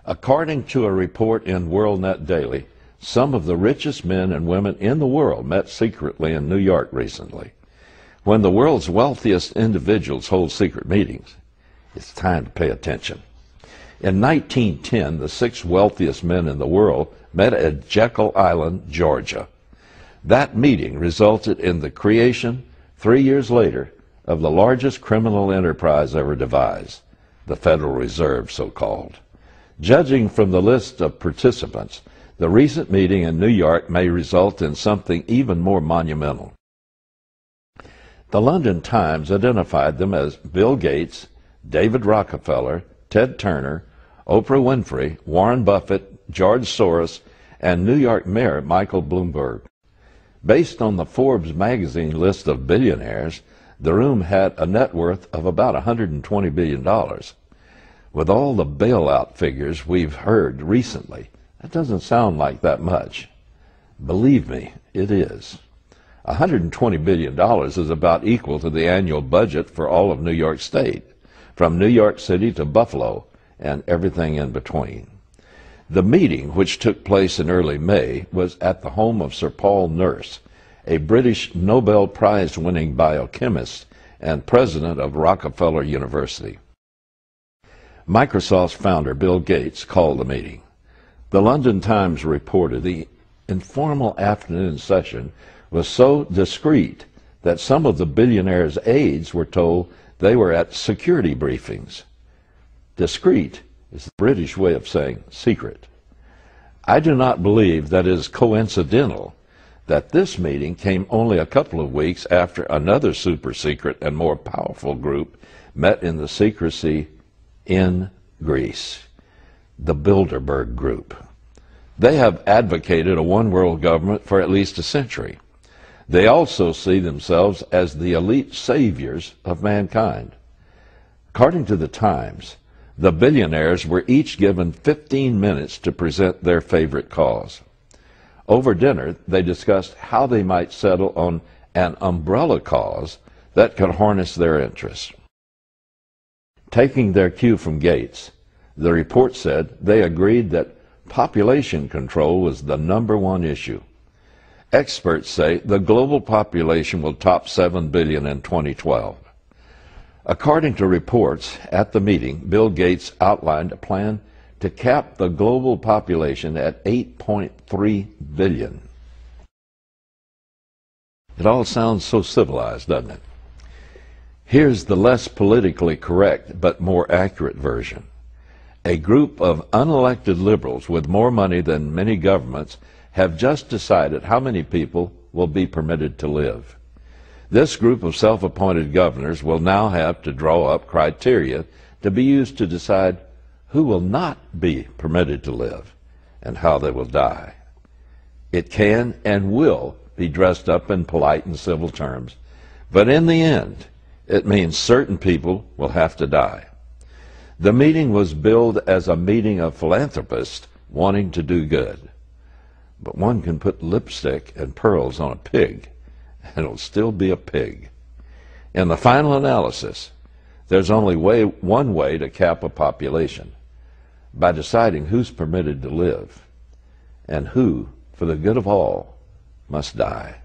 According to a report in WorldNet Daily, some of the richest men and women in the world met secretly in New York recently. When the world's wealthiest individuals hold secret meetings, it's time to pay attention. In 1910, the 6 wealthiest men in the world met at Jekyll Island, Georgia. That meeting resulted in the creation, 3 years later, of the largest criminal enterprise ever devised, the Federal Reserve, so-called. Judging from the list of participants, the recent meeting in New York may result in something even more monumental. The London Times identified them as Bill Gates, David Rockefeller, Ted Turner, Oprah Winfrey, Warren Buffett, George Soros, and New York Mayor Michael Bloomberg. Based on the Forbes magazine list of billionaires, the room had a net worth of about $120 billion. With all the bailout figures we've heard recently, that doesn't sound like that much. Believe me, it is. $120 billion is about equal to the annual budget for all of New York State, from New York City to Buffalo and everything in between. The meeting, which took place in early May, was at the home of Sir Paul Nurse, a British Nobel Prize-winning biochemist and president of Rockefeller University. Microsoft's founder, Bill Gates, called the meeting. The London Times reported the informal afternoon session was so discreet that some of the billionaire's aides were told they were at security briefings. Discreet is the British way of saying secret. I do not believe that it is coincidental that this meeting came only a couple of weeks after another super-secret and more powerful group met in the secrecy in Greece, the Bilderberg Group. They have advocated a one-world government for at least a century. They also see themselves as the elite saviors of mankind. According to the Times, the billionaires were each given 15 minutes to present their favorite cause. Over dinner, they discussed how they might settle on an umbrella cause that could harness their interests. Taking their cue from Gates, the report said they agreed that population control was the #1 issue. Experts say the global population will top 7 billion in 2012. According to reports at the meeting, Bill Gates outlined a plan to cap the global population at 8.3 billion. It all sounds so civilized, doesn't it? Here's the less politically correct but more accurate version. A group of unelected liberals with more money than many governments have just decided how many people will be permitted to live. This group of self-appointed governors will now have to draw up criteria to be used to decide who will not be permitted to live and how they will die. It can and will be dressed up in polite and civil terms, but in the end, it means certain people will have to die. The meeting was billed as a meeting of philanthropists wanting to do good. But one can put lipstick and pearls on a pig, and it'll still be a pig. In the final analysis, there's only one way to cap a population, by deciding who's permitted to live, and who, for the good of all, must die.